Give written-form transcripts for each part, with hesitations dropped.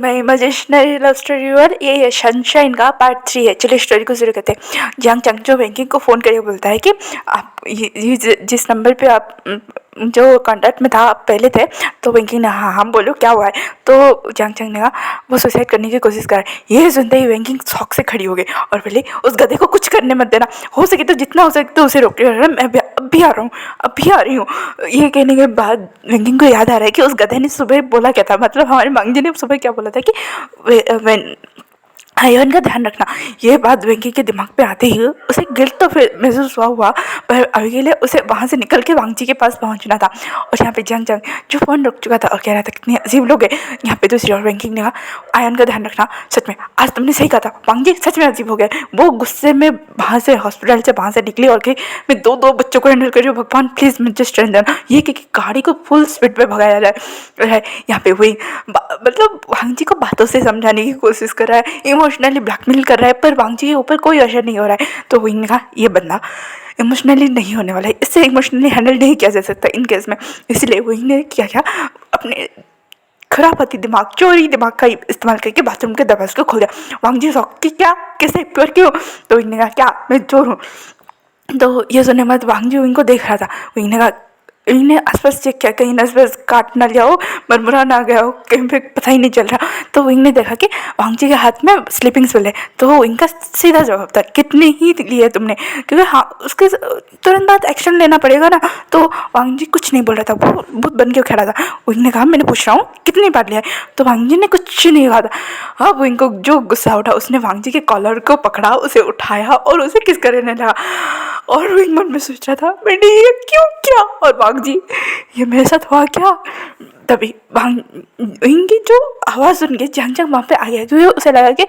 मैं imaginary love story और ये सनशाइन का पार्ट 3 है। चलिए स्टोरी को शुरू करते हैं। जियांग चंग जो बैंकिंग को फ़ोन करके बोलता है कि आप ये जिस नंबर पे आप जो कॉन्टैक्ट में था आप पहले थे, तो बैंकिंग ने हाँ हम बोलो क्या हुआ है। तो जियांग चंग ने कहा वो सुसाइड करने की कोशिश कर रहा है। ये सुनते ही बैंकिंग शौक से खड़ी हो गई और बोले उस गधे को कुछ करने मत देना, हो सके तो जितना हो सके तो उसे रोक के मैं अभी आ रहा हूँ, अभी आ रही हूँ। ये कहने के बाद बैंकिंग को याद आ रहा है कि उस गधे ने सुबह बोला क्या था, मतलब हमारे मांगजी ने सुबह क्या बोला था कि आयरन का ध्यान रखना। ये बात वेंकी के दिमाग पे आते ही उसे गिल्ट तो फिर महसूस हुआ, पर अभी के लिए उसे वहाँ से निकल के वांगजी के पास पहुँचना था। और यहाँ पे जंग जंग जो फ़ोन रुक चुका था और कह रहा था कितने अजीब लोग हैं यहाँ पे। दूसरी ओर वेंकिंग ने कहा आयरन का ध्यान रखना, सच में आज तुमने सही कहा था, वांगजी सच में अजीब हो गया। वो गुस्से में वहाँ से हॉस्पिटल से वहाँ से निकली और कही मैं दो बच्चों को हैंडल कर रही हूँ, भगवान प्लीज़ मुझे स्ट्रेंथ देना। ये कि गाड़ी को फुल स्पीड पे भगाया जाए। यहाँ पे हुई मतलब वांगजी को बातों से समझाने की कोशिश कर रहा है, इमोशनली ब्लैकमेल कर रहा है, पर वांगजी के ऊपर कोई असर नहीं हो रहा है। तो वही ने कहा ये बंदा इमोशनली नहीं होने वाला है, इससे इमोशनली हैंडल नहीं किया जा सकता इन केस में। इसलिए वही ने क्या अपने खराफाती दिमाग, चोरी दिमाग का इस्तेमाल करके बाथरूम के दरवाजे को खोल दिया। वांगजी शौक कि क्या, कैसे, प्योर क्यों? तो वही ने कहा क्या मैं चोर हूँ? तो ये सुनने के बाद वांगजी इनको देख रहा था। वही ने कहा इन्हें आसपास चेक किया कहीं आसपास काट ना लिया हो, मरमुरा ना गया हो, कहीं पे पता ही नहीं चल रहा। तो विंग ने देखा कि वांगजी के हाथ में स्लीपिंग स्पिल है। तो इनका सीधा जवाब था कितने ही लिए तुमने, क्योंकि हाँ उसके तुरंत बाद एक्शन लेना पड़ेगा ना। तो वांगजी कुछ नहीं बोल रहा था, वो बहुत बन के खड़ा था। विंग ने कहा मैंने पूछ रहा हूँ कितनी बार लिया है। तो वांगजी ने कुछ नहीं कहा था। अब विंग को जो गुस्सा उठा उसने वांगजी के कॉलर को पकड़ा, उसे उठाया और उसे किस करने लगा। और विंग मन में सोच रहा था मैंने ये क्यों किया, और वांगजी ये मेरे साथ हुआ क्या। तभी इनकी जो आवाज़ सुन के जंग जंग वहाँ पे आ गया, क्योंकि उसे लगा कि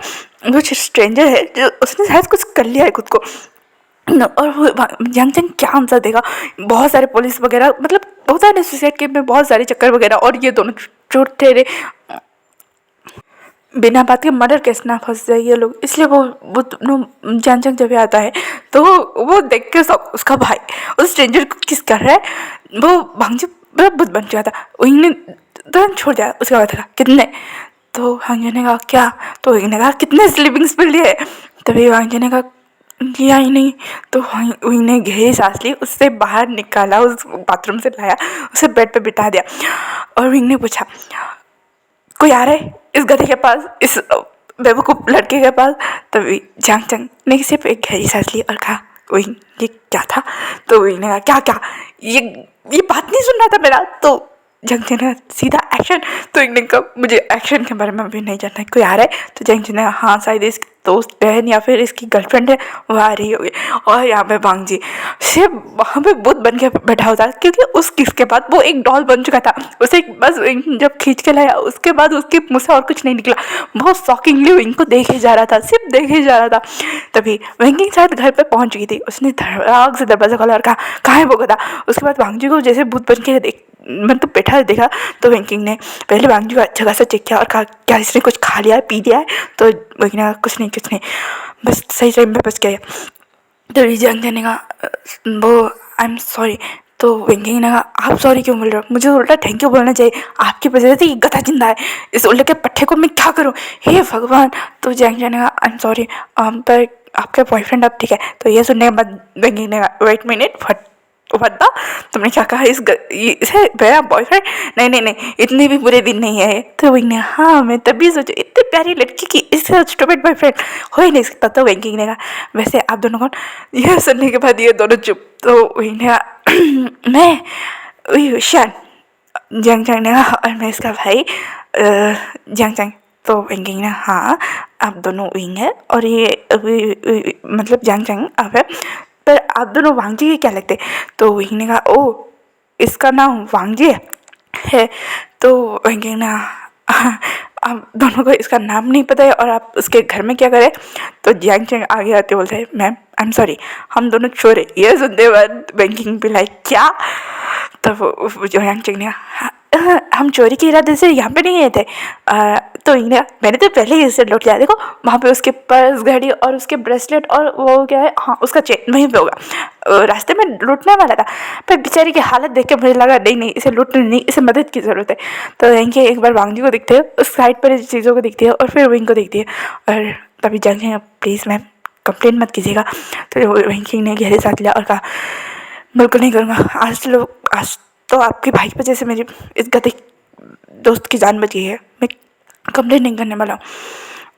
कुछ स्ट्रेंजर है जो उसने शायद कुछ कर लिया है खुद को। और वो जंग जंग क्या आंसर देगा। बहुत सारे पुलिस वगैरह मतलब होता है ना सुसाइड केस में बहुत सारे चक्कर वगैरह, और ये दोनों चोट ठहरे बिना बात के मर्डर केस ना फंस जाए ये लोग। इसलिए वो जंग जंग जब आता है तो वो देख के सब उसका भाई उस स्ट्रेंजर को किस कर रहा है। वो भांगजी बुद्ध बन गया था, उन्हें तुरंत छोड़ दिया। उसके बाद था कितने, तो भांगजी ने कहा क्या, तो उन्हें कहा कितने स्लीपिंग स्पिल लिए। तभी भांगजी ने कहा किया ही नहीं। तो वहीं ने गहरी सांस ली, उससे बाहर निकाला, उस बाथरूम से लाया, उसे बेड पे बिठा दिया। और विंग ने पूछा कोई आ रहा है इस गधे के पास, इस बेवकूफ़ लड़के के पास। तभी जंग जंग ने सिर्फ एक गहरी सांस ली और कहा वही ये क्या था। तो वही ने कहा क्या क्या ये बात नहीं सुन रहा था मेरा। तो जंग जंग ने सीधा एक्शन। तो एक ने कहा मुझे एक्शन के बारे में अभी नहीं जानना है, कोई आ रहा है। तो जंग जंग ने हाँ शायद इसकी दोस्त बहन या फिर इसकी गर्लफ्रेंड है वो आ रही होगी। और यहाँ पे वांगजी सिर्फ वहाँ पे बुद्ध बन के बैठा होता, क्योंकि उस किस के बाद वो एक डॉल बन चुका था। उसे बस जब खींच के लाया उसके बाद उसके मुँह से और कुछ नहीं निकला। बहुत शॉकिंगली विंग को देखे जा रहा था, सिर्फ देखे जा रहा था। तभी विंग शायद घर पे पहुँच गई थी, उसने धड़ाक से दरवाजा खोला और कहा कहाँ है वो गधा। उसके बाद वांगजी को जैसे भूत बन के मतलब बैठा देखा। तो वेंकिंग ने पहले वांगजी को अच्छा खासा चेक किया और कहा क्या इसने कुछ खा लिया है, पी लिया है। तो वेंकिंग ने कहा कुछ नहीं बस सही टाइम में बच गया। तो जंग ने कहा वो आई एम सॉरी। तो वेंकिंग ने कहा आप सॉरी क्यों बोल रहे हो, मुझे उल्टा थैंक यू बोलना चाहिए, आपकी वजह से ये गधा जिंदा है, इस उल्टे के पट्टे को मैं क्या करूँ, हे भगवान। तो जंग ने कहा आई एम सॉरी पर आपका बॉयफ्रेंड अब ठीक है। तो ये सुनने के बाद वेंकिंग ने कहा वेट मिनट फटा तुमने क्या कहा, इसे मेरा बॉयफ्रेंड, नहीं इतने भी बुरे दिन नहीं है। तो वही ने हाँ मैं तभी सोचू इतनी प्यारी लड़की की इससे स्टूपिड बॉयफ्रेंड हो ही नहीं सकता। तो वेंकिंग ने कहा वैसे आप दोनों कौन। यह सुनने के बाद ये दोनों चुप। तो वही ने कहा मैं वही शान जंग जंग ने कहा और मैं इसका भाई जंग जंग। तो वेंकिंग ने हाँ आप दोनों विंग है और ये मतलब जंग जंग आप है, पर आप दोनों वांगजी के क्या लगते। तो वही ने कहा ओ इसका नाम वांगजी है। तो वेंकिंग ने आप दोनों को इसका नाम नहीं पता है और आप उसके घर में क्या करें। तो जंग जंग आगे आते बोलते हैं मैम आई एम सॉरी हम दोनों चोर है। ये सुनते बाद वेंकिंग भी लाइक क्या। तब जंग जंग ने हम चोरी के इरादे से यहाँ पे नहीं गए थे। तो इन्हें मैंने तो पहले ही इसे लूट लिया, देखो वहाँ पे उसके पर्स, घड़ी और उसके ब्रेसलेट और वो क्या है, हाँ उसका चेन वहीं पे होगा। रास्ते में लूटने वाला था, पर बेचारी की हालत देख के मुझे लगा नहीं नहीं, इसे लूटने नहीं, इसे मदद की ज़रूरत है। तो इनके एक बार वांग जी को दिखते हैं, उस साइड पर चीज़ों को दिखती है और फिर विंग को दिखती है, और तभी जाके प्लीज़ मैम कंप्लेन मत कीजिएगा। तो विंग ने गहरे साथ लिया और कहा बिल्कुल नहीं करूँगा, आज तो आपके भाई की वजह से मेरी इस गधे दोस्त की जान बची है, मैं कंप्लेन नहीं करने वाला हूँ।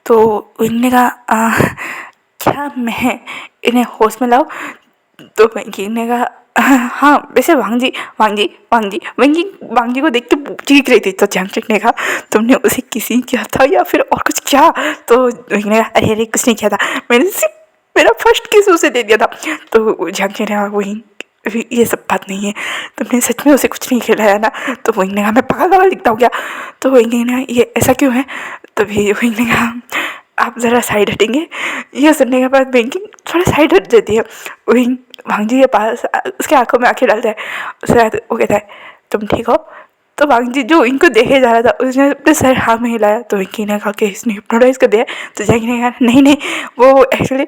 तो विंग ने कहा क्या मैं इन्हें होश में लाऊं? तो वेंकी ने कहा हाँ वैसे वांग जी को देख के चीख रही थी। तो जैंगचैंग ने कहा तुमने उसे किसी किया था या फिर और कुछ किया? तो वेंकी ने कहा अरे अरे कुछ नहीं किया था, मैंने सिर्फ मेरा फर्स्ट किस उसे दे दिया था। तो जैंगचैंग ने कहा वही ये सब बात नहीं है, तुमने सच में उसे कुछ नहीं खिलाया ना? तो वही ने कहा मैं पागल दिखता हूँ क्या? तो वही ने कहा ये ऐसा क्यों है? तभी वही ने कहा आप ज़रा साइड हटेंगे? ये सुनने के बाद बैंकिंग थोड़ा साइड हट जाती है। वही वांग जी के पास उसके आंखों में आंखें डालता है, उसके बाद वो कहता है तुम ठीक हो? तो वांग जी जो इनको देखे जा रहा था उसने अपने सर हाँ में हिलाया। तो विंकी ने कहा कि इसने हिप्नोटाइज कर दिया। तो जैंग ने कहा नहीं नहीं, वो एक्चुअली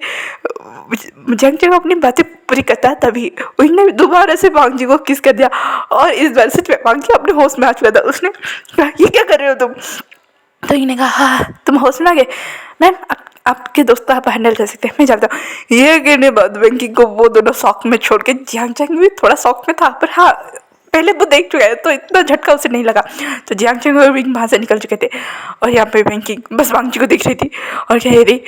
जैंग जब अपनी बातें पूरी करता तभी विंग ने दोबारा से वांग जी को किस कर दिया, और इस बार सच में वांग जी अपने होश में आ चुका था। उसने कहा ये क्या कर रहे हो तुम? तो इन्होंने कहा हाँ तुम होश में आ गए मैम, आपके दोस्त आप हैंडल कर सकते हैं, मैं जाता हूँ। ये कहने बाद वेंकी को वो दोनों शौक में छोड़ के जियांगचैंग भी थोड़ा शौक में था, पर हाँ पहले वो देख चुका है तो इतना झटका उसे नहीं लगा। तो जियांगचैंग और विंग वहाँ से निकल चुके थे और यहाँ पे वेंकी बस वांग जी को देख रही थी और कह रही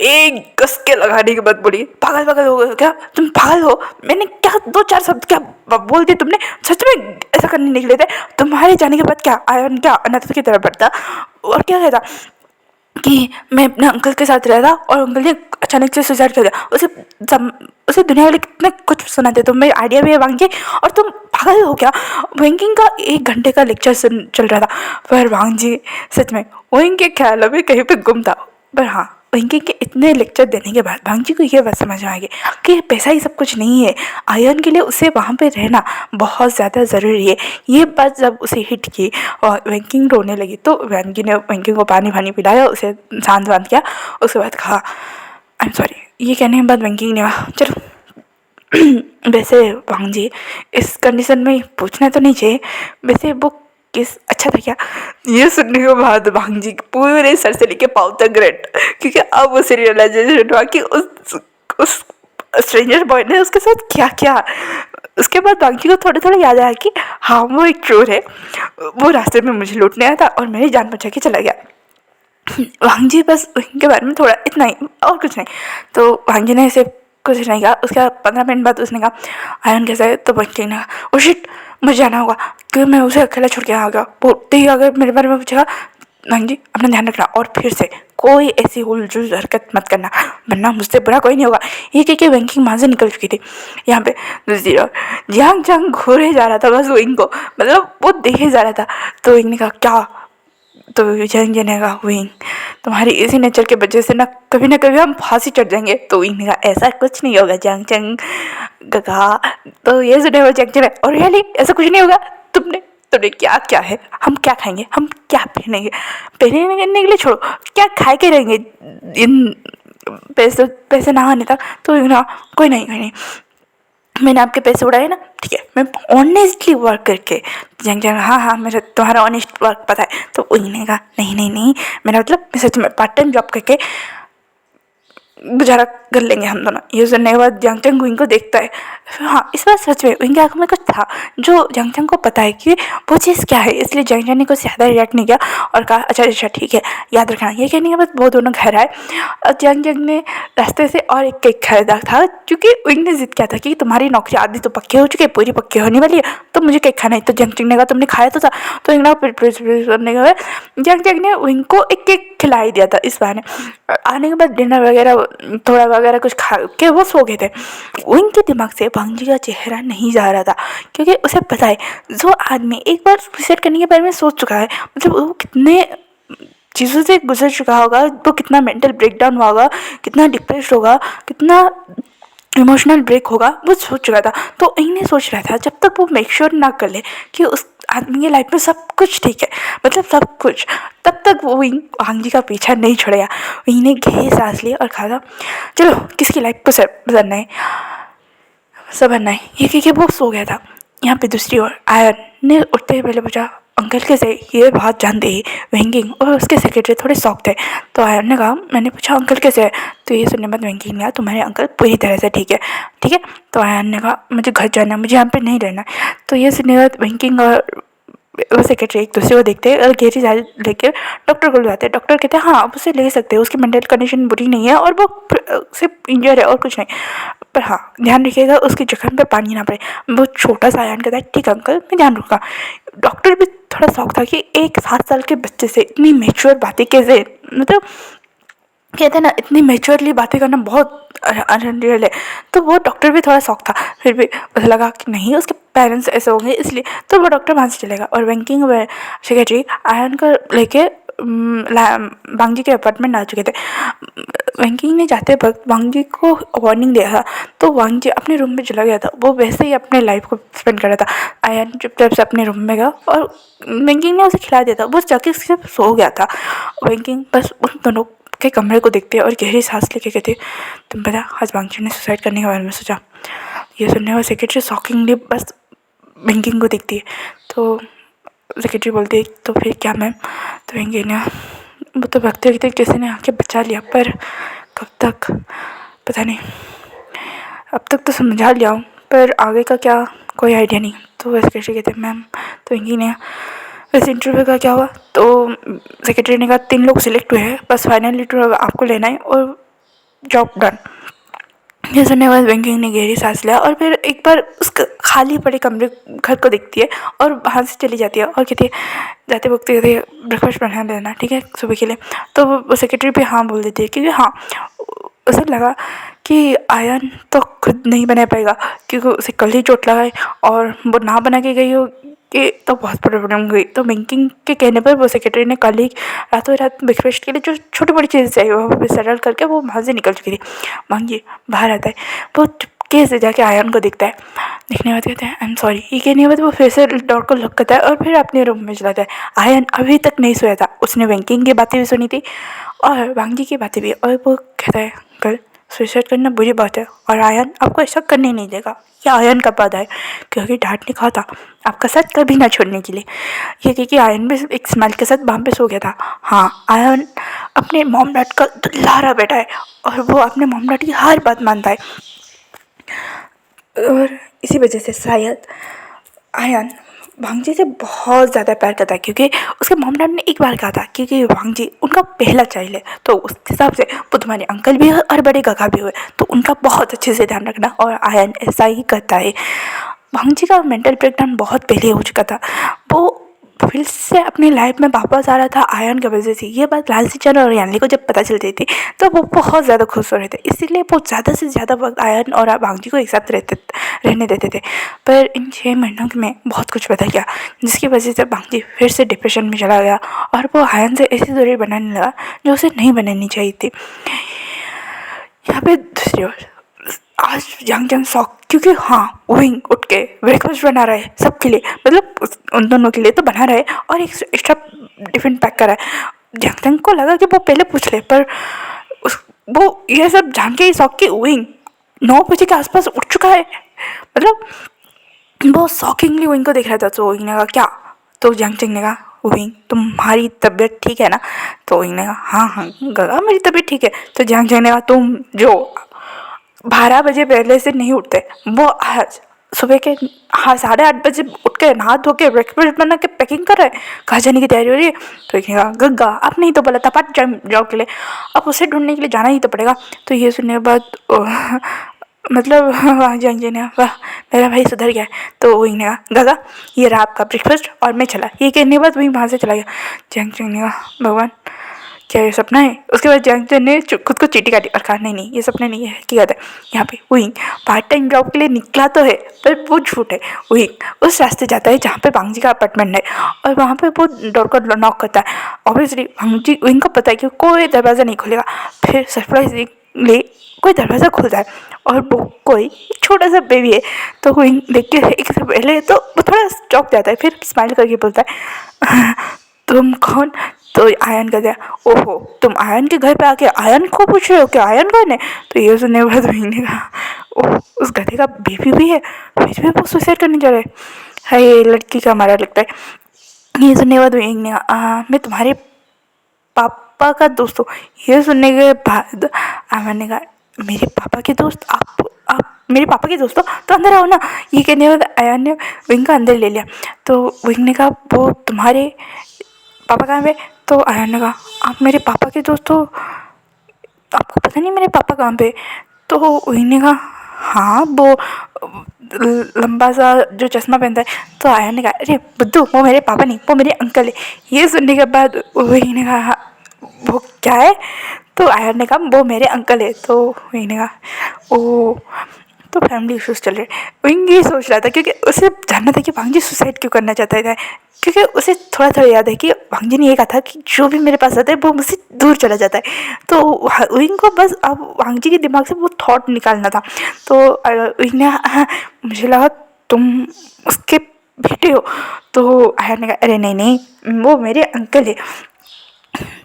एक कस के लगाने के बाद बोली पागल पागल हो गए क्या तुम? पागल हो? मैंने क्या दो चार शब्द क्या बोल दिए तुमने? सच में ऐसा करने निकले थे? तुम्हारे जाने के बाद क्या आयन क्या अनाथ की तरह बढ़ता और क्या कहता कि मैं अपने अंकल के साथ रहता और अंकल ने अचानक से सुसाइड कर दिया। उसे दुनिया वाले कितने कुछ सुनाते, तो मेरी आइडिया भी है वांग और तुम पागल हो क्या? वैंकिंग का 1 घंटे का लेक्चर चल रहा था, पर वांग जी सच में वैंग के ख्यालों में कहीं पे गुम था। पर हाँ वैंकिंग के इतने लेक्चर देने के बाद वांग जी को ये बात समझ में आ गई कि पैसा ही सब कुछ नहीं है, आयन के लिए उसे वहाँ पे रहना बहुत ज़्यादा ज़रूरी है। ये बात जब उसे हिट की और वैंकिंग रोने लगी तो वैंकी ने वैंकिंग को पानी वानी पिलाया, उसे शांत बांध किया। उसके बाद कहा आई एम सॉरी। ये कहने के बाद वैंकिंग ने कहा चलो वैसे वांग जी इस कंडीशन में पूछना तो नहीं चाहिए, वैसे वो किस अच्छा था क्या? ये सुनने के बाद वांग जी पूरे सर से लेके पाँव तक रेड, क्योंकि अब उसे रियलाइजेशन हुआ कि उस स्ट्रेंजर बॉय ने उसके साथ क्या किया। उसके बाद वांग जी को थोड़ा थोड़ा याद आया कि हाँ वो एक चोर है, वो रास्ते में मुझे लूटने आया था और मेरी जान बचा के चला गया। वांग जी बस उनके बारे में थोड़ा इतना ही और कुछ नहीं। तो वांग जी ने इसे कुछ नहीं कहा। उसके बाद 15 मिनट बाद उसने कहा आयन कैसा है? तो बच्चे ने कहा ओ शिट मुझे जाना होगा क्योंकि मैं उसे अकेला छोड़ के आ गया। बोलते ही अगर मेरे बारे में पूछेगा वांग जी अपना ध्यान रखना और फिर से कोई ऐसी हुलझुल हरकत मत करना वरना मुझसे बुरा कोई नहीं होगा। ये कह के वैंकिंग वहाँ से निकल चुकी थी। यहाँ पे दूसरी ओर जियांगचैंग घूरे जा रहा था बस विंग को, मतलब वो देखे जा रहा था। तो विंग ने कहा क्या? तो जियांग ने कहा विंग तुम्हारी इसी नेचर के वजह से ना कभी हम फांसी चढ़ जाएंगे। तो विंग ने कहा ऐसा कुछ नहीं होगा जियांगचैंग कहा। तो ये सुने हुए जियांगचैंग और रियली ऐसा कुछ नहीं होगा? तुमने क्या क्या है? हम क्या खाएंगे? हम क्या पहनेंगे? पहनने के लिए छोड़ो, क्या खाए के रहेंगे इन पैसे ना आने तक? तो ना कोई नहीं मैंने आपके पैसे उड़ाए ना, ठीक है मैं ऑनेस्टली वर्क करके जियांगचैंग हाँ हाँ मेरा तुम्हारा ऑनेस्ट वर्क पता है। तो वही ने कहा नहीं मेरा मतलब मैं सच में पार्ट टाइम जॉब करके गुजारा कर लेंगे हम दोनों। ये सुनने के बाद जियांगचैंग विंग को देखता है। हाँ इस बार सच में विंग की आंखों में कुछ था जो जियांगचैंग को पता है कि वो चीज़ क्या है, इसलिए जियांगचैंग ने कुछ ज़्यादा रिएक्ट नहीं किया और कहा अच्छा ठीक है याद रखना। ये कहने के बाद वो दोनों घर आए और जियांगचैंग ने रास्ते से और एक केक खरीदा था क्योंकि विंग ने जिद किया था कि तुम्हारी नौकरी आधी तो पक्की हो चुकी है, पूरी पक्की होने वाली है, तो मुझे केक खाना है। तो जियांगचैंग ने कहा तुमने खाया तो था। तो विंग ने करने के बाद जियांगचैंग ने विंग को एक केक खिलाई दिया था। इस बहाने आने के बाद डिनर वगैरह थोड़ा वगैरह कुछ खा के वो सो गए थे। उनके दिमाग से वांग जी का चेहरा नहीं जा रहा था क्योंकि उसे पता है जो आदमी एक बार सुसाइड करने के बारे में सोच चुका है मतलब वो कितने चीज़ों से गुजर चुका होगा, वो कितना मेंटल ब्रेकडाउन हुआ होगा, कितना डिप्रेस्ड होगा, कितना इमोशनल ब्रेक होगा, वो सोच चुका था। तो इन्हें सोच रहा था जब तक वो मेक श्योर ना कर ले कि उस आदमी की लाइफ में सब कुछ ठीक है, मतलब सब कुछ, तब तक वो वांग जी का पीछा नहीं छोड़ेगा। वहीं ने गहरी सांस ली और कहा, चलो किसकी लाइफ को संवरना है, संवरना है। ये कह के वो सो गया था। यहाँ पे दूसरी ओर आयन ने उठते ही पहले पूछा, अंकल कैसे, ये बात जानते ही वेंगिंग और उसके सेक्रेटरी थोड़े शौक थे। तो आयन ने कहा, मैंने पूछा अंकल कैसे है। तो ये सुनने बाद वेंगिंग ने कहा, तुम्हारे अंकल पूरी तरह से ठीक है, ठीक है। तो आयन ने कहा, मुझे घर जाना है, मुझे यहाँ पे नहीं रहना। तो ये सुनने बाद वेंगिंग और वो सेक्रेटरी एक दूसरे को देखते हैं और गहरी सांस लेकर डॉक्टर को बुलाते हैं। डॉक्टर कहते हैं, हाँ आप उसे ले सकते हैं, उसकी मेंटल कंडीशन बुरी नहीं है और वो सिर्फ इंजर है और कुछ नहीं, पर हाँ ध्यान रखिएगा उसकी जख्म पे पानी ना पड़े। वो छोटा सा आयन कहता है, ठीक अंकल मैं ध्यान रखूँगा। डॉक्टर भी थोड़ा शौक था कि एक 7 साल के बच्चे से इतनी मेच्योर बातें कैसे, मतलब कहते हैं ना इतनी मेच्योरली बातें करना बहुत अनरियल है। तो वो डॉक्टर भी थोड़ा शौक था, फिर भी उसे लगा कि नहीं उसके पेरेंट्स ऐसे होंगे इसलिए, तो वो डॉक्टर वहाँ से चलेगा। और वेंकिंग व सेक्रेटरी आयन को लेके वांग जी के अपार्टमेंट आ चुके थे। वेंकिंग ने जाते वक्त वांग जी को वार्निंग दिया था, तो वांग जी अपने रूम में चला गया था। वो वैसे ही अपने लाइफ को स्पेंड कर रहा था। आयन चुपचाप से अपने रूम में गया और वेंकिंग ने उसे खिला दिया था। वो जाके सिर्फ सो गया था। वेंकिंग बस उन दोनों के कमरे को देखते और गहरी सांस लेके कहते, तुम पता आज वांग जी ने सुसाइड करने के बारे में सोचा। ये सुनने वाला सेक्रेटरी शॉकिंगली बस वेंकिंग को देखती है। तो सेक्रेटरी बोलती है, तो फिर क्या मैम। तो वेंकिंग ने, वो तो भगते भगते किसी ने आके बचा लिया, पर कब तक पता नहीं, अब तक तो समझा लिया हूँ पर आगे का क्या कोई आइडिया नहीं। तो वैसे सेक्रेटरी कहते हैं मैम। तो वेंकिंग ने, वैसे इंटरव्यू का क्या हुआ। तो सेक्रेटरी ने कहा 3 लोग सिलेक्ट हुए हैं, बस फाइनल इंटरव्यू आपको लेना है और जॉब डन। ये सुनने के बाद वेंकिंग ने गहरी सांस लिया और फिर एक बार उसका खाली पड़े कमरे घर को देखती है और वहाँ से चली जाती है और कहती है, जाते वक्त कहती है ब्रेकफास्ट बना देना ठीक है सुबह के लिए। तो वो सेक्रेटरी भी हाँ बोल देती है, क्योंकि हाँ उसे लगा कि आयन तो खुद नहीं बना पाएगा, क्योंकि उसे कल ही चोट लगा है और वो ना बना के गई हो कि तो बहुत प्रॉब्लम हुई। तो बैंकिंग के कहने पर वो सेक्रेटरी ने कल ही रातों रात ब्रेकफास्ट के लिए जो छोटी मोटी चीज़ें चाहिए वो सेटल करके वो वहाँ से निकल चुकी थी। मांगी बाहर आता है, वो चुपके से जाके आयन को दिखता है। दिखने के बाद कहते हैं आई एम सॉरी। ये कहने के बाद वो फिर से डोर को लॉक करता है और फिर अपने रूम में चला जाता है। आयन अभी तक नहीं सोया था, उसने बैंकिंग की बातें भी सुनी थी और वांगी की बातें भी, और वो कहता है कल सुसाइड करना बुरी बात है और आयन आपको ऐसा करने नहीं देगा। ये आयन का वादा है, क्योंकि डैड ने कहा था आपका साथ कभी ना छोड़ने के लिए। ये क्योंकि आयन भी एक स्माइल के साथ वहाँ पे सो गया था। हाँ आयन अपने मॉम डैड का दुलारा बेटा है और वो अपने मॉम डैड की हर बात मानता है, और इसी वजह से शायद आयन वांग जी से बहुत ज़्यादा प्यार करता है, क्योंकि उसके मॉम डैड ने एक बार कहा था क्योंकि वांग जी उनका पहला चाइल्ड है, तो उस हिसाब से वो तुम्हारे अंकल भी है और बड़े काका भी हुए, तो उनका बहुत अच्छे से ध्यान रखना। और आयन ऐसा ही करता है। वांग जी का मेंटल ब्रेकडाउन बहुत पहले हो चुका था। वो फिर से अपनी लाइफ में वापस आ रहा था आयन की वजह से। ये बात लालसी चंद और यानली को जब पता चलती थी तो वो बहुत ज़्यादा खुश हो रहे थे, इसीलिए वो ज़्यादा से ज़्यादा वक्त आयन और वांग जी को एक साथ रहने देते थे। पर इन 6 महीनों में बहुत कुछ बदल गया, जिसकी वजह से वांग जी फिर से डिप्रेशन में चला गया और वो आयन से ऐसी दूरी बनाने लगा जो उसे नहीं बनानी चाहिए थी। यहाँ पे दूसरी ओर आज यांग जंग शॉक, क्योंकि हाँ विंग उठ के ब्रेकफास्ट बना रहा है सबके लिए, मतलब उन दोनों के लिए तो बना रहा है और एक एक्स्ट्रा टिफिन पैक करा है। यांग जंग को लगा कि वो पहले पूछ ले, पर वो ये सब जान के ही शॉक कि विंग 9 बजे के आसपास उठ चुका है, मतलब वो शॉकिंगली विंग को देख रहा था। तो विंग ने कहा क्या। तो यांग जंग ने कहा विंग तुम्हारी तबीयत ठीक है ना। तो विंग ने कहा हाँ हाँ गगा मेरी तबीयत ठीक है। तो यांग जंग ने कहा तुम जो 12 बजे पहले से नहीं उठते, वो आज सुबह के 8:30 बजे उठ के नहा धो के ब्रेकफास्ट बना के पैकिंग कर रहे हैं, कहाँ जाने की तैयारी हो रही है। तो एक ने कहा गग्गा आप नहीं तो बोला था पार्ट टाइम जॉब के लिए, अब उसे ढूंढने के लिए जाना ही तो पड़ेगा। तो ये सुनने के बाद मतलब वाह जंग जी ने वाह मेरा भाई सुधर गया है। तो वही ने कहा गगा ये रहा आपका ब्रेकफास्ट और मैं चला। ये कहने के बाद वही वहाँ से चला गया। जंग ने कहा भगवान क्या ये सपना है। उसके बाद जंग ने खुद को चीटी काटी और कहा नहीं नहीं ये सपना नहीं है हकीकत है। यहाँ पे वही पार्ट टाइम जॉब के लिए निकला तो है पर वो झूठ है। वही उस रास्ते जाता है जहाँ पे वांग जी का अपार्टमेंट है और वहाँ पे वो डोर को नॉक करता है। ऑब्वियसली वांग जी विंग को पता है कि कोई दरवाज़ा नहीं खुलेगा। फिर सरप्राइज ले कोई दरवाज़ा खुलता है और वो कोई छोटा सा बेबी है। तो कोई देख के एक से पहले तो वो थोड़ा चौंक जाता है, फिर स्माइल करके बोलता है तुम कौन? तो आयन कहता है ओहो तुम आयन के घर पे आके आयन को पूछ रहे हो कि आयन कौन है? तो ये सुनने के बाद वही ने कहा ओह उस गधे का बेबी भी है, फिर भी वो सुसाइड करने जा रहे हैं। है ये लड़की का हमारा लगता है। ये सुनने के बाद वही ने कहा मैं तुम्हारे पापा का दोस्त हूँ। ये सुनने के बाद आयन ने कहा मेरे पापा के दोस्त? आप मेरे पापा के दोस्त हो तो अंदर आओ ना। ये कहने के बाद आयन ने विंग का अंदर ले लिया। तो विंग ने कहा वो तुम्हारे पापा कहाँ पे? तो आयन ने कहा आप मेरे पापा के दोस्त हो, आपको पता नहीं मेरे पापा कहाँ पे? तो विंग ने कहा हाँ वो लंबा सा जो चश्मा पहनता है। तो आयन ने कहा अरे बुद्धू वो मेरे पापा नहीं वो मेरे अंकल है। ये सुनने के बाद वही ने कहा वो क्या है? तो आयन ने कहा वो मेरे अंकल है। तो वही ने कहा ओ तो फैमिली इश्यूज चल रहे। विंग ये सोच रहा था क्योंकि उसे जानना था कि वांगजी सुसाइड क्यों करना चाहता है, क्योंकि उसे थोड़ा थोड़ा याद है कि वांगजी ने ये कहा था कि जो भी मेरे पास आता है वो मुझसे दूर चला जाता है। तो विंग को बस अब वांगजी के दिमाग से वो थॉट निकालना था। तो विंग ने मुझे लगा तुम उसके बेटे हो। तो आयन ने कहा अरे नहीं नहीं वो मेरे अंकल है,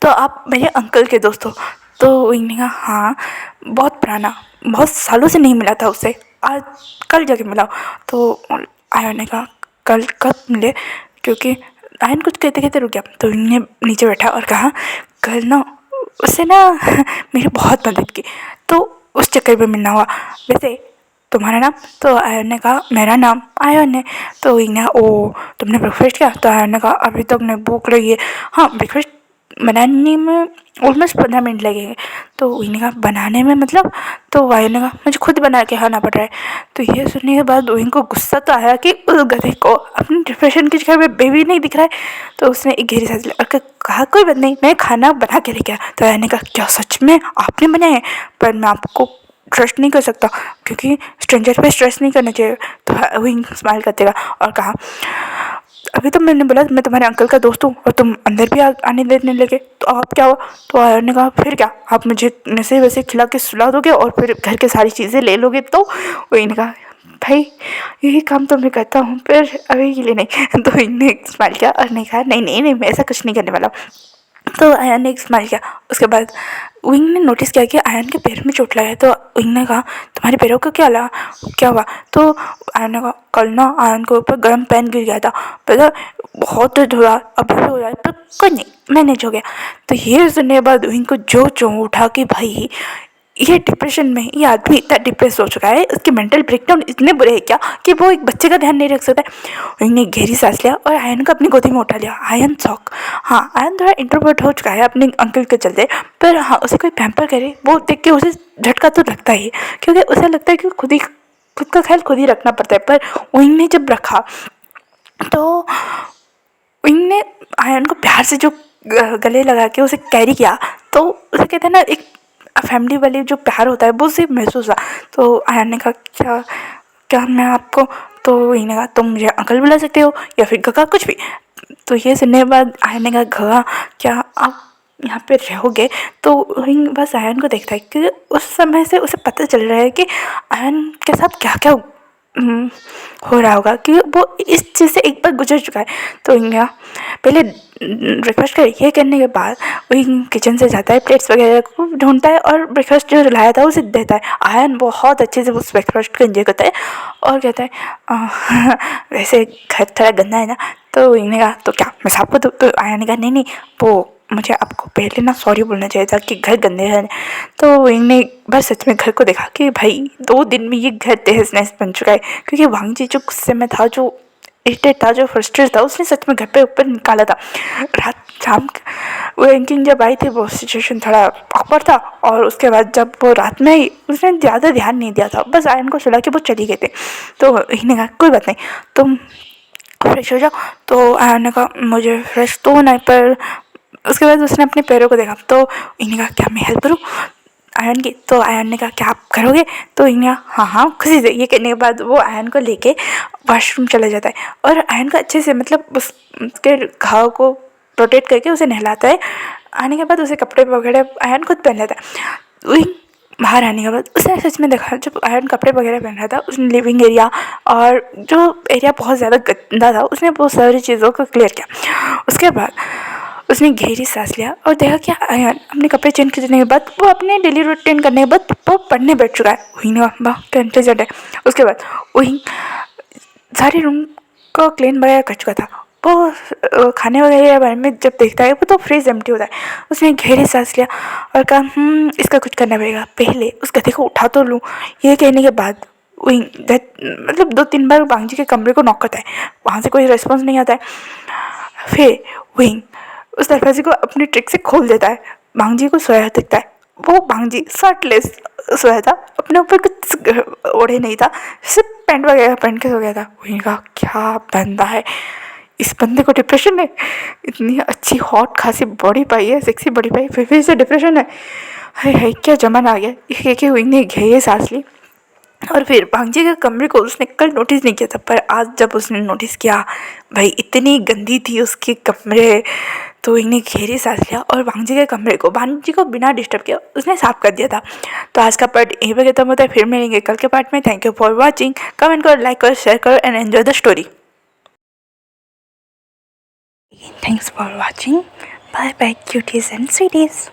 तो आप मेरे अंकल के दोस्त हो। तो विंग ने कहा हाँ बहुत पुराना, बहुत सालों से नहीं मिला था उससे, आज कल जाके मिला। तो आयन ने कहा कल कब मिले? क्योंकि आयन कुछ कहते कहते रुक गया। तो विंग ने नीचे बैठा और कहा कल ना उससे ना मेरी बहुत मदद की तो उस चक्कर में मिलना हुआ। वैसे तुम्हारा नाम? तो आयन ने कहा मेरा नाम आयन है। तो विंग ने कहा ओ तुमने ब्रेकफास्ट किया? तो आयन ने कहा अभी तक नहीं, भूख लगी है। हाँ ब्रेकफास्ट बनाने में ऑलमोस्ट 15 मिनट लगेंगे। तो विंग ने कहा बनाने में मतलब? तो आयन ने कहा मुझे खुद बना के खाना पड़ रहा है। तो ये सुनने के बाद विंग को गुस्सा तो आया कि उस गधे को अपने डिप्रेशन के चक्कर में बेबी नहीं दिख रहा है। तो उसने एक गहरी सांस ली और कहा कोई बात नहीं मैं खाना बना के लेके आया। तो आयन ने कहा क्या सच में आपने बनाया? पर मैं आपको ट्रस्ट नहीं कर सकता क्योंकि स्ट्रेंजर पे ट्रस्ट नहीं करना चाहिए। तो विंग स्माइल करते रहा और कहा अभी तो मैंने बोला मैं तुम्हारे अंकल का दोस्त हूँ और तुम अंदर भी आने देने लगे, तो आप क्या हुआ? तो आयन ने कहा फिर क्या, आप मुझे नशे वैसे खिला के सुला दोगे और फिर घर के सारी चीज़ें ले लोगे? तो वही ने कहा भाई यही काम तो मैं करता हूँ पर अभी के लिए नहीं। तो इनने स्माइल किया और नहीं कहा नहीं नहीं नहीं मैं ऐसा कुछ नहीं करने वाला। तो आयन ने एक स्माइल किया। उसके बाद विंग ने नोटिस किया कि आयन के पैर में चोट लगा है। तो विंग ने कहा तुम्हारे पैरों को क्या हुआ? तो आयन ने कहा कल ना आयन के ऊपर गर्म पैन गिर गया था, पता बहुत दर्द हो रहा अभी भी हो रहा है पर कोई नहीं मैनेज हो गया। तो ये सुनने के बाद विंग को जो चोंक उठा कि भाई ये डिप्रेशन में ये आदमी इतना डिप्रेस हो चुका है, उसके मेंटल ब्रेकडाउन इतने बुरे हैं क्या कि वो एक बच्चे का ध्यान नहीं रख सकता है। उन्होंने गहरी सांस लिया और आयन को अपनी गोदी में उठा लिया। Ion shock. हाँ आयन थोड़ा इंट्रोवर्ट हो चुका है अपने अंकल के चलते, पर हाँ उसे कोई पैम्पर करे वो देख के उसे झटका तो लगता ही है क्योंकि उसे लगता है कि खुद का ख्याल खुद ही रखना पड़ता है। पर उन्होंने जब रखा तो उन्होंने आयन को प्यार से जो गले लगा के उसे कैरी किया तो उसे कहते हैं ना एक फैमिली वाली जो प्यार होता है वो उसे महसूस हुआ। तो आयन ने कहा क्या क्या मैं आपको? तो वही ने कहा तुम मुझे अंकल बुला सकते हो या फिर गगा कुछ भी। तो ये सुनने के बाद आयन ने कहा गगा क्या आप यहाँ पे रहोगे? तो वही बस आयन को देखता है कि उस समय से उसे पता चल रहा है कि आयन के साथ क्या क्या हो रहा होगा कि वो इस चीज़ से एक बार गुजर चुका है। तो इनका पहले ब्रेकफास्ट कर ये करने के बाद वही किचन से जाता है, प्लेट्स वगैरह को ढूंढता है और ब्रेकफास्ट जो लाया था उसे देता है। आयन बहुत अच्छे से उस ब्रेकफास्ट को एंजॉय करता है और कहता है वैसे घर थोड़ा गंदा है ना। तो इन्हें कहा तो क्या मैं साफ कर दूँ? तो आयन ने कहा नहीं नहीं वो मुझे आपको पहले ना सॉरी बोलना चाहिए था कि घर गंदे हैं। तो इन्हें बस सच में घर को देखा कि भाई 2 दिन में ये घर तहस नहस बन चुका है क्योंकि वांगजी जो गुस्से में था, जो इरिटेट था, जो फ्रस्ट्रेट था, उसने सच में घर पे ऊपर निकाला था। रात शाम वो रैंकिंग जब आई थी वो सिचुएशन थोड़ा awkward था और उसके बाद जब वो रात में आई उसने ज़्यादा ध्यान नहीं दिया था, बस आयन को सुला के वो चली गए थे। तो इन्हें कहा कोई बात नहीं तुम फ्रेश हो जाओ। तो आयन ने कहा मुझे फ्रेश तो होना है, पर उसके बाद उसने अपने पैरों को देखा। तो इन्हें कहा क्या मैं हेल्प करूँ आयन की? तो आयन ने कहा क्या आप करोगे? तो इन्हें हाँ हाँ खुशी से। ये कहने के बाद वो आयन को लेके वॉशरूम चला जाता है और आयन को अच्छे से मतलब उसके घाव को प्रोटेक्ट करके उसे नहलाता है। आने के बाद उसे कपड़े वगैरह आयन खुद पहन लेता है। वही बाहर आने के बाद उसने सच में देखा, जब आयरन कपड़े वगैरह पहन रहा था, उसने लिविंग एरिया और जो एरिया बहुत ज़्यादा गंदा था उसने वो सारी चीज़ों को क्लियर किया। उसके बाद उसने गहरी सांस लिया और देखा कि आयन अपने कपड़े चेंज करने के बाद वो अपने डेली रूटीन करने के बाद वो पढ़ने बैठ चुका है। वही ना क्या इंटेलिजेंट है। उसके बाद वही सारे रूम को क्लीन वगैरह कर चुका था। वो खाने वगैरह के बारे में जब देखता है वो तो फ्रिज एम्प्टी होता है। उसने गहरी सांस लिया और कहा इसका कुछ करना पड़ेगा, पहले उस गधे को उठा तो लूँ। ये कहने के बाद वही मतलब 2-3 बार बांग जी के कमरे को नॉक करता है, वहाँ से कोई रिस्पॉन्स नहीं आता है। फिर वही उस दरवाजे को अपनी ट्रिक से खोल देता है। बांग जी को सोया दिखता है। वो बांग जी शर्टलेस सोया था, अपने ऊपर कुछ ओढ़े नहीं था, सिर्फ पैंट वगैरह पहन के सो गया था। वही कहा क्या बंदा है, इस बंदे को डिप्रेशन है। इतनी अच्छी हॉट खासी बॉडी पाई है, सेक्सी बॉडी पाई, फिर इसे डिप्रेशन है। हाय हाय क्या जमाना आ गया। ये कह हुई ने गहरी सांस ली और फिर भांजी के कमरे को उसने कल नोटिस नहीं किया था, पर आज जब उसने नोटिस किया भाई इतनी गंदी थी उसके कमरे, तो इन्हें गहरी सांस लिया और भांजी के कमरे को भांजी को बिना डिस्टर्ब किया उसने साफ कर दिया था। तो आज का पार्ट यहीं पर खत्म होता है, फिर मिलेंगे कल के पार्ट में। Thank you for watching. Comment करो, लाइक करो, शेयर करो and enjoy the story. Thanks for watching. Bye bye cuties and स्वीटीज।